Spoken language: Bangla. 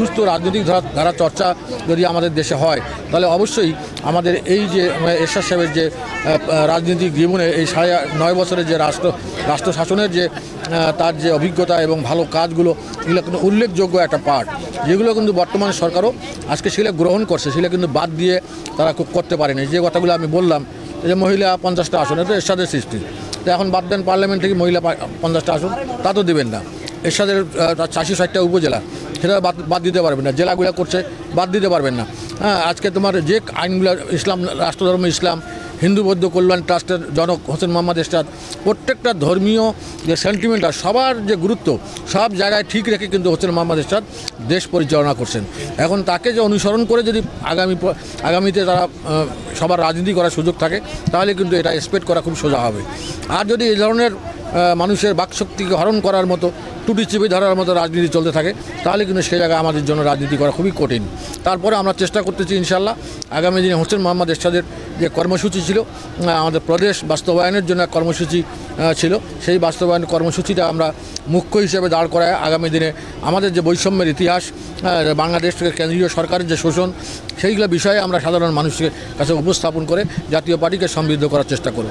সুস্থ রাজনৈতিক ধারা চর্চা যদি আমাদের দেশে হয়, তাহলে অবশ্যই আমাদের এই যে এরশাদ সাহেবের যে রাজনৈতিক জীবনে এই 9.5 বছরের যে রাষ্ট্র শাসনের যে তার যে অভিজ্ঞতা এবং ভালো কাজগুলো, এগুলো কিন্তু উল্লেখযোগ্য একটা পার্ট, যেগুলো কিন্তু বর্তমান সরকারও আজকে সেগুলো গ্রহণ করছে, সেগুলো কিন্তু বাদ দিয়ে তারা করতে পারেনি। যে কথাগুলো আমি বললাম যে মহিলা 50টা আসন, এটা এরশাদের সৃষ্টি, তো এখন বাদ দেন পার্লামেন্ট থেকে মহিলা 50টা আসন, তা তো দেবেন না। এরশাদের 80-60টা উপজেলা, সেটা বাদ দিতে পারবেন না। জেলাগুলো করছে, বাদ দিতে পারবেন না। হ্যাঁ, আজকে তোমার যে আইনগুলো ইসলাম, রাষ্ট্রধর্ম ইসলাম, হিন্দু বৌদ্ধ কল্যাণ ট্রাস্টের জনক হোসেন মোহাম্মদ এরশাদ প্রত্যেকটা ধর্মীয় যে সেন্টিমেন্ট আর সবার যে গুরুত্ব, সব জায়গায় ঠিক রেখে কিন্তু হোসেন মোহাম্মদ এরশাদ দেশ পরিচালনা করছেন। এখন তাকে যে অনুসরণ করে যদি আগামীতে তারা সবার রাজনীতি করার সুযোগ থাকে, তাহলে কিন্তু এটা এক্সপেক্ট করা খুব সোজা হবে। আর যদি এই ধরনের মানুষের বাকশক্তিকে হরণ করার মতো, টুটি চিপে ধরার মতো রাজনীতি চলতে থাকে, তাহলে কিন্তু সেই জায়গায় আমাদের জন্য রাজনীতি করা খুবই কঠিন। তারপরে আমরা চেষ্টা করতেছি ইনশাল্লাহ আগামী দিনে হোসেন মোহাম্মদ এরশাদের যে কর্মসূচি ছিল, আমাদের প্রদেশ বাস্তবায়নের জন্য এক কর্মসূচি ছিল, সেই বাস্তবায়ন কর্মসূচিটা আমরা মুখ্য হিসেবে দাঁড় করায় আগামী দিনে আমাদের যে বৈষম্যের ইতিহাস, বাংলাদেশ থেকে কেন্দ্রীয় সরকারের যে শোষণ, সেইগুলো বিষয়ে আমরা সাধারণ মানুষের কাছে উপস্থাপন করে জাতীয় পার্টিকে সমৃদ্ধ করার চেষ্টা করব।